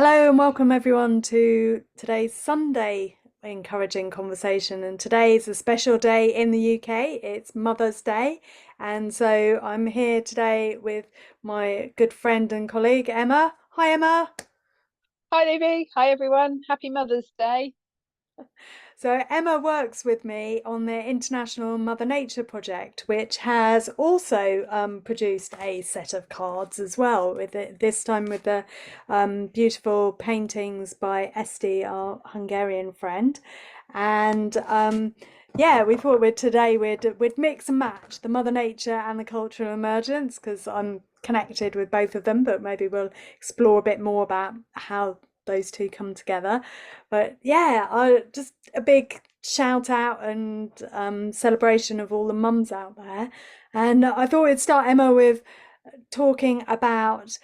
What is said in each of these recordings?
Hello and welcome everyone to today's Sunday encouraging conversation. And today is a special day in the UK. It's Mother's Day. And so I'm here today with my good friend and colleague Emma. Hi Emma. Hi, Looby. Hi, everyone. Happy Mother's Day. So Emma works with me on the International Mother Nature Project, which has also produced a set of cards as well. With it, this time with the beautiful paintings by Esti, our Hungarian friend, and yeah, we thought we'd mix and match the Mother Nature and the Cultural Emergence because I'm connected with both of them, but maybe we'll explore a bit more about how those two come together. But yeah, I just a big shout out and celebration of all the mums out there. And I thought we'd start, Emma, with talking about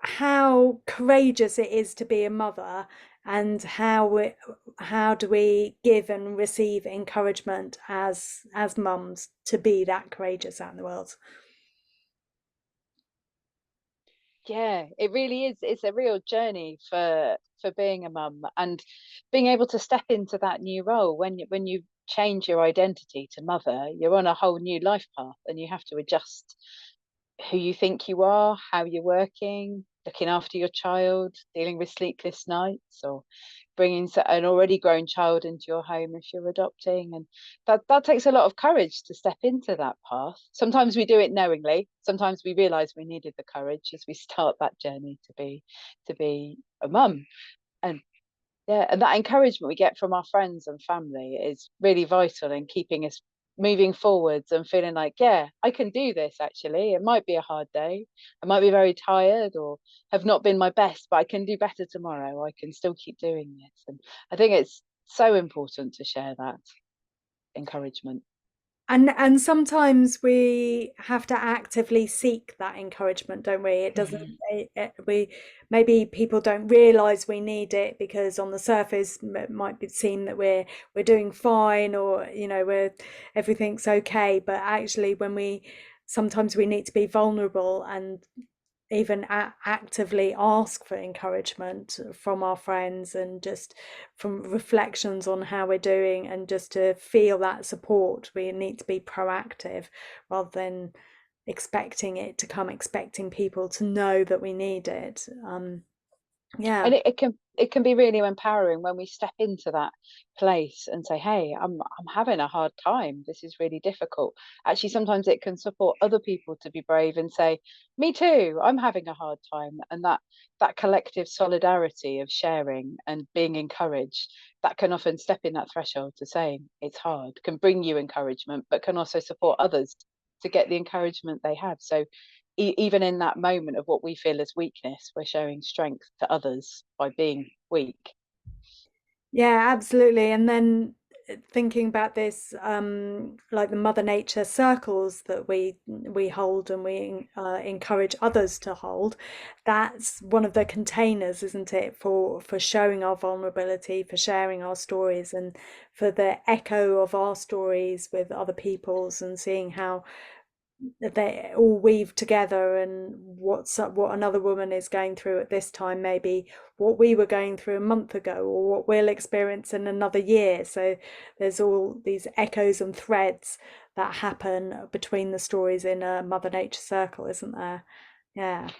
how courageous it is to be a mother and how do we give and receive encouragement as mums to be that courageous out in the world. Yeah, it really is. It's a real journey for being a mum and being able to step into that new role when you change your identity to mother, you're on a whole new life path and you have to adjust who you think you are, how you're working, looking after your child, dealing with sleepless nights, or bringing an already grown child into your home if you're adopting. And that takes a lot of courage to step into that path. Sometimes we do it knowingly. Sometimes we realize we needed the courage as we start that journey to be a mum. And yeah, and that encouragement we get from our friends and family is really vital in keeping us moving forwards and feeling like, yeah, I can do this actually. It might be a hard day. I might be very tired or have not been my best, but I can do better tomorrow. I can still keep doing this. And I think it's so important to share that encouragement. And sometimes we have to actively seek that encouragement, don't we? It doesn't, Mm. we maybe people don't realize we need it because on the surface it might seem that we're doing fine or we're everything's okay, but actually when we sometimes we need to be vulnerable and even actively ask for encouragement from our friends and just from reflections on how we're doing and just to feel that support. We need to be proactive rather than expecting it to come, expecting people to know that we need it. Yeah. And it can be really empowering when we step into that place and say, hey, I'm having a hard time, this is really difficult. Actually, sometimes it can support other people to be brave and say, me too, I'm having a hard time. And that collective solidarity of sharing and being encouraged, that can often step in that threshold to saying it's hard, can bring you encouragement, but can also support others to get the encouragement they have. So even in that moment of what we feel as weakness, we're showing strength to others by being weak. Yeah, absolutely. And then thinking about this, like the Mother Nature circles that we hold and we encourage others to hold, that's one of the containers, isn't it, for showing our vulnerability, for sharing our stories, and for the echo of our stories with other people's and seeing how they all weave together and what another woman is going through at this time, maybe what we were going through a month ago or what we'll experience in another year. So there's all these echoes and threads that happen between the stories in a Mother Nature circle, isn't there? Yeah.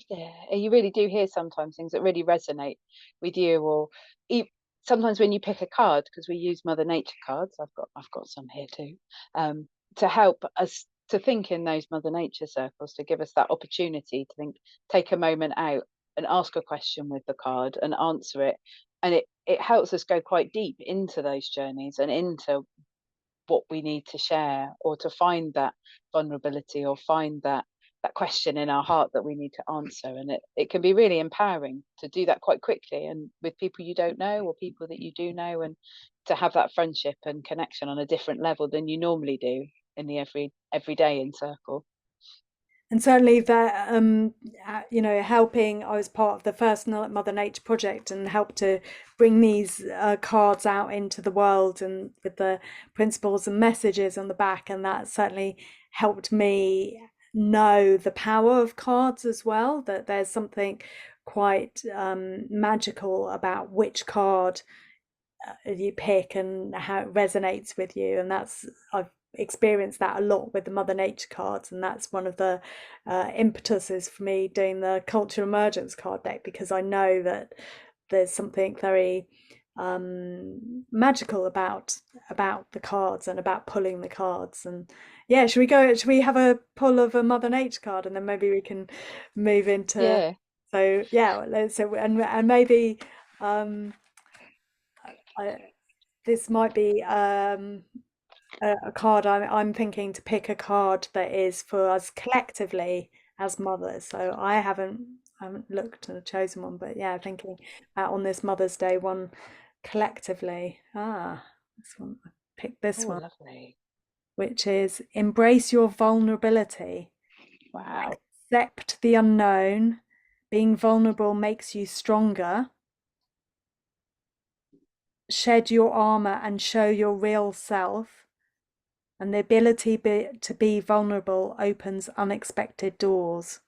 Yeah, and you really do hear sometimes things that really resonate with you, or e- sometimes when you pick a card, because we use Mother Nature cards, I've got some here too, to help us to think in those Mother Nature circles, to give us that opportunity to think, take a moment out and ask a question with the card and answer it, and it helps us go quite deep into those journeys and into what we need to share or to find that vulnerability or find that question in our heart that we need to answer. And it can be really empowering to do that quite quickly and with people you don't know or people that you do know, and to have that friendship and connection on a different level than you normally do in the everyday in circle. And certainly that, helping, I was part of the first Mother Nature project and helped to bring these cards out into the world and with the principles and messages on the back. And that certainly helped me know the power of cards as well, that there's something quite magical about which card you pick and how it resonates with you. And that's, I've experienced that a lot with the Mother Nature cards, and that's one of the impetuses for me doing the Cultural Emergence card deck, because I know that there's something very magical about the cards and about pulling the cards. And yeah, should we have a pull of a Mother Nature card, and then maybe we can move into, Yeah. so yeah, so and maybe I, this might be a card. I'm thinking to pick a card that is for us collectively as mothers. So I haven't looked and chosen one, but yeah, thinking about on this Mother's Day one collectively. This one, I picked this Oh, one, lovely. which is embrace your vulnerability, Wow. accept the unknown. Being vulnerable makes you stronger. Shed your armor and show your real self. And the ability to be vulnerable opens unexpected doors.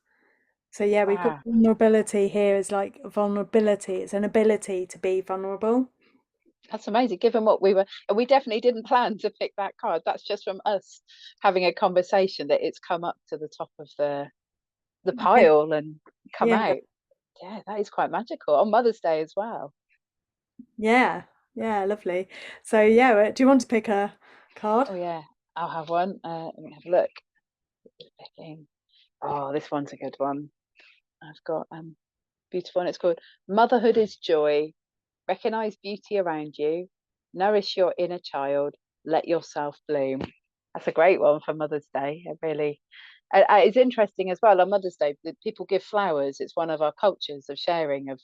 So yeah, we've got Wow. vulnerability here is like vulnerability. It's an ability to be vulnerable. That's amazing. Given what we were, and we definitely didn't plan to pick that card. That's just from us having a conversation that it's come up to the top of the Yeah, pile and come yeah, out. Yeah, that is quite magical on Mother's Day as well. yeah, yeah, lovely. So yeah, do you want to pick a card? Oh yeah, I'll have one. Let me have a look. Picking. Oh, this one's a good one. I've got beautiful, and it's called Motherhood is Joy. Recognize beauty around you. Nourish your inner child. Let yourself bloom. That's a great one for Mother's Day. It really, it's interesting as well on Mother's Day that people give flowers. It's one of our cultures of sharing of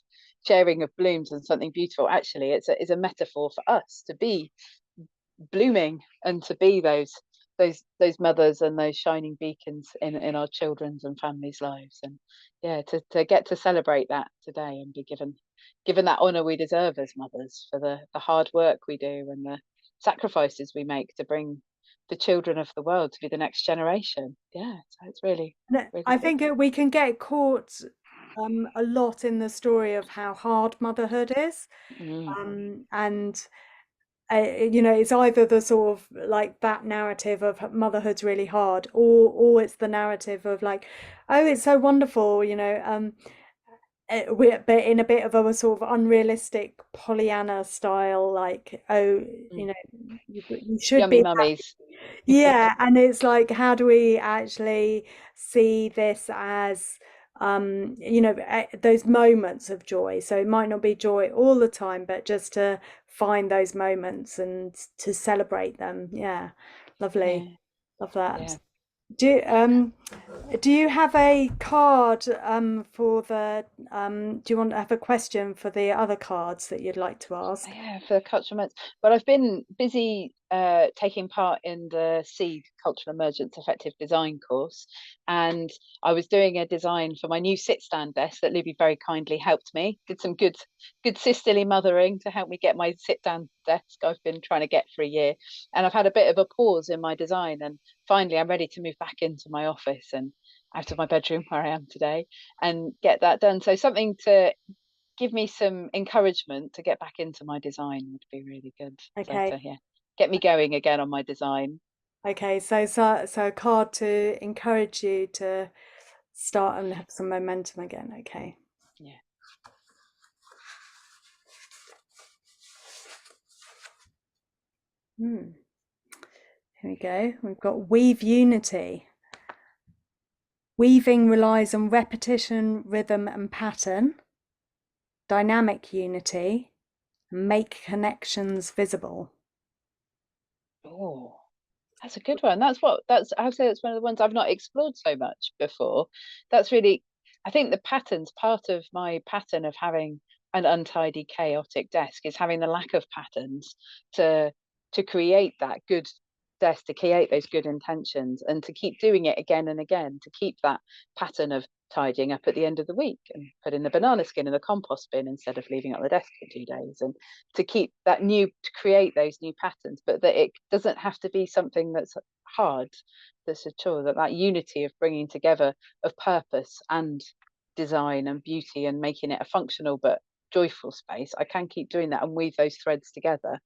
blooms and something beautiful. Actually, it's a metaphor for us to be blooming and to be those mothers and those shining beacons in our children's and families' lives. And yeah, to get to celebrate that today and be given that honor we deserve as mothers for the hard work we do and the sacrifices we make to bring the children of the world to be the next generation. Yeah, so it's really, really I good. think we can get caught a lot in the story of how hard motherhood is, Mm, and it's either the sort of like that narrative of motherhood's really hard, or it's the narrative of like, oh, it's so wonderful, but in a bit of a sort of unrealistic Pollyanna style, like, oh, mm. you should Yummy be mummies. happy. Yeah, and it's like, how do we actually see this as, those moments of joy? So it might not be joy all the time, but just to find those moments and to celebrate them. Yeah, lovely, Yeah, love that. yeah. Do do you have a card for do you want to have a question for the other cards that you'd like to ask? Yeah, for cultural emergence. But I've been busy taking part in the SEED Cultural Emergence Effective Design course, and I was doing a design for my new sit stand desk that Looby very kindly helped me. Did some good sisterly mothering to help me get my sit down desk I've been trying to get for a year, and I've had a bit of a pause in my design, and finally I'm ready to move back into my office and out of my bedroom where I am today and get that done. So something to give me some encouragement to get back into my design would be really good. So Okay, to yeah, get me going again on my design. okay. So a card to encourage you to start and have some momentum again. Okay. Yeah. Hmm. Here we go. We've got weave unity. Weaving relies on repetition, rhythm, and pattern. Dynamic unity. Make connections visible. Oh, that's a good one. That's I would say that's one of the ones I've not explored so much before. That's really I think the patterns, part of my pattern of having an untidy, chaotic desk is having the lack of patterns to to create that good desk, to create those good intentions and to keep doing it again and again, to keep that pattern of tidying up at the end of the week and putting the banana skin in the compost bin instead of leaving it on the desk for 2 days, and to keep that new to create those new patterns, but that it doesn't have to be something that's hard, that's a chore, that unity of bringing together of purpose and design and beauty and making it a functional but joyful space, I can keep doing that and weave those threads together,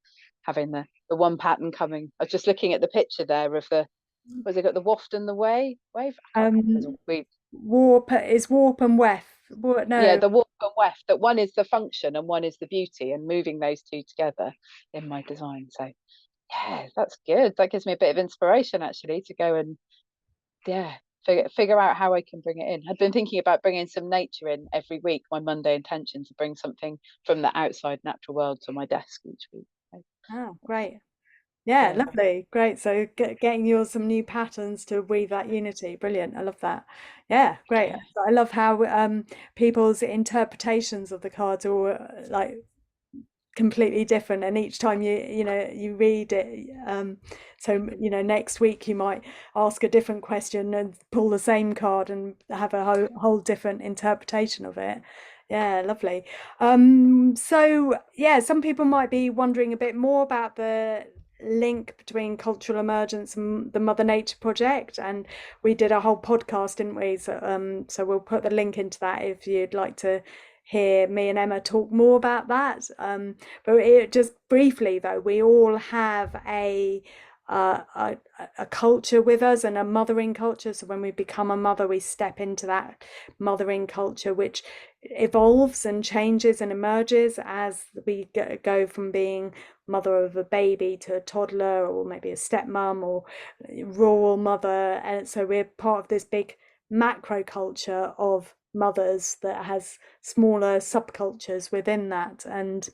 having the one pattern coming. I was just looking at the picture there of the, was it got the waft and the wave? I can't remember. There's a Um, weave. warp and weft. What? Yeah, No. the warp and weft. That one is the function and one is the beauty, and moving those two together in my design. So yeah, that's good. That gives me a bit of inspiration actually to go and yeah, figure out how I can bring it in. I'd been thinking about bringing some nature in every week. My Monday intention to bring something from the outside natural world to my desk each week. So, Oh, great. Yeah, yeah, lovely. Great. So getting you some new patterns to weave that unity. Brilliant. I love that. Yeah, great. yeah, I love how people's interpretations of the cards are all, like completely different, and each time you read it, so next week you might ask a different question and pull the same card and have a whole different interpretation of it. Yeah, lovely. So yeah, some people might be wondering a bit more about the link between cultural emergence and the Mother Nature Project, and we did a whole podcast, didn't we? So we'll put the link into that if you'd like to hear me and Emma talk more about that. But just briefly, though, we all have uh, a a culture with us, and a mothering culture. So when we become a mother, we step into that mothering culture, which evolves and changes and emerges as we go from being mother of a baby to a toddler, or maybe a stepmom or rural mother. And so we're part of this big macro culture of mothers that has smaller subcultures within that, and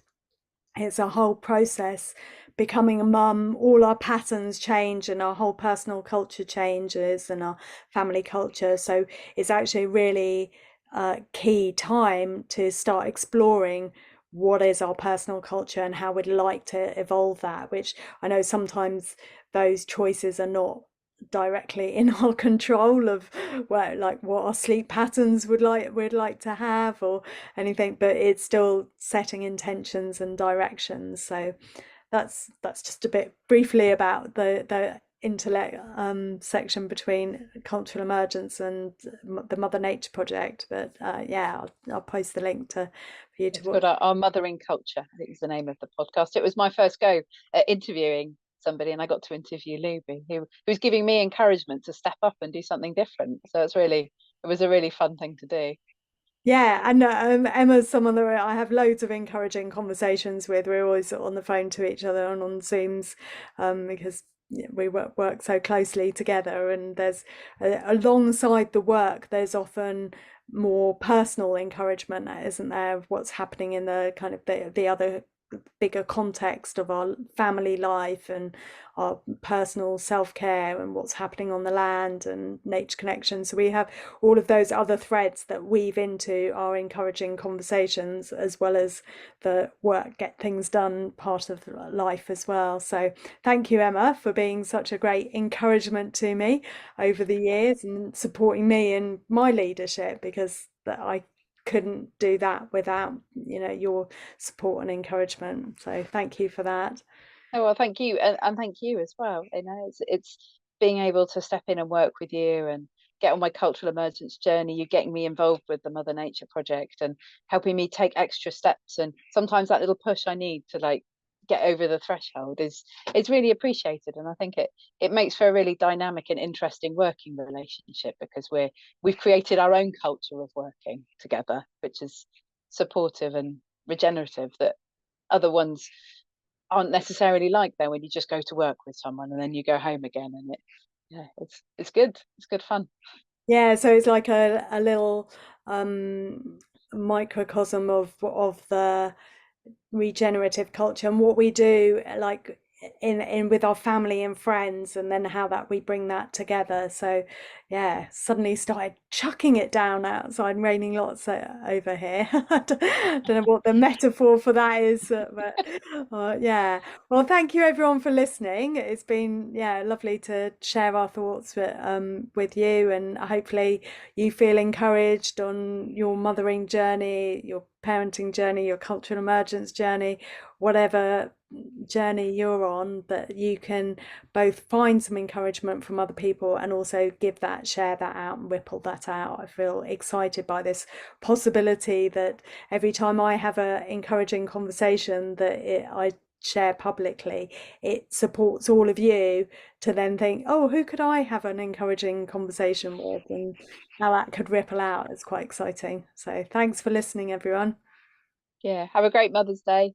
it's a whole process becoming a mum. All our patterns change and our whole personal culture changes and our family culture, so it's actually really key time to start exploring what is our personal culture and how we'd like to evolve that, which I know sometimes those choices are not directly in our control of what our sleep patterns would like to have or anything, but it's still setting intentions and directions. So that's just a bit briefly about the intellect section between Cultural Emergence and the Mother Nature Project. But yeah, I'll post the link to for you to it's watch. called our mothering culture. I think is the name of the podcast. It was my first go at interviewing somebody, and I got to interview Looby, who was giving me encouragement to step up and do something different. So it was a really fun thing to do. Yeah, and Emma's someone that I have loads of encouraging conversations with. We're always on the phone to each other and on Zooms, because we work so closely together. And there's alongside the work, there's often more personal encouragement, isn't there, of what's happening in the kind of the other bigger context of our family life and our personal self-care and what's happening on the land and nature connection. So we have all of those other threads that weave into our encouraging conversations, as well as the work, get things done part of life as well. So thank you, Emma, for being such a great encouragement to me over the years and supporting me in my leadership, because that I couldn't do that without your support and encouragement. So thank you for that. Oh, well, thank you, and thank you as well. It's being able to step in and work with you and get on my cultural emergence journey. You're getting me involved with the Mother Nature Project and helping me take extra steps. And sometimes that little push I need to like get over the threshold is really appreciated. And I think it makes for a really dynamic and interesting working relationship because we've created our own culture of working together, which is supportive and regenerative that other ones aren't necessarily like that when you just go to work with someone and then you go home again and it's good, it's good fun. Yeah, so it's like a little um microcosm of the regenerative culture and what we do, like in with our family and friends, and then how that we bring that together. So yeah, suddenly started chucking it down outside, raining lots over here. I don't know what the metaphor for that is, but yeah. Well, thank you everyone for listening. It's been, yeah, lovely to share our thoughts with you, and hopefully you feel encouraged on your mothering journey, your parenting journey, your cultural emergence journey, whatever journey you're on, that you can both find some encouragement from other people and also give that, share that out and ripple that out. I feel excited by this possibility that every time I have an encouraging conversation I share publicly, it supports all of you to then think, oh, who could I have an encouraging conversation with, and how that could ripple out. It's quite exciting. So thanks for listening, everyone. Yeah. Have a great Mother's Day.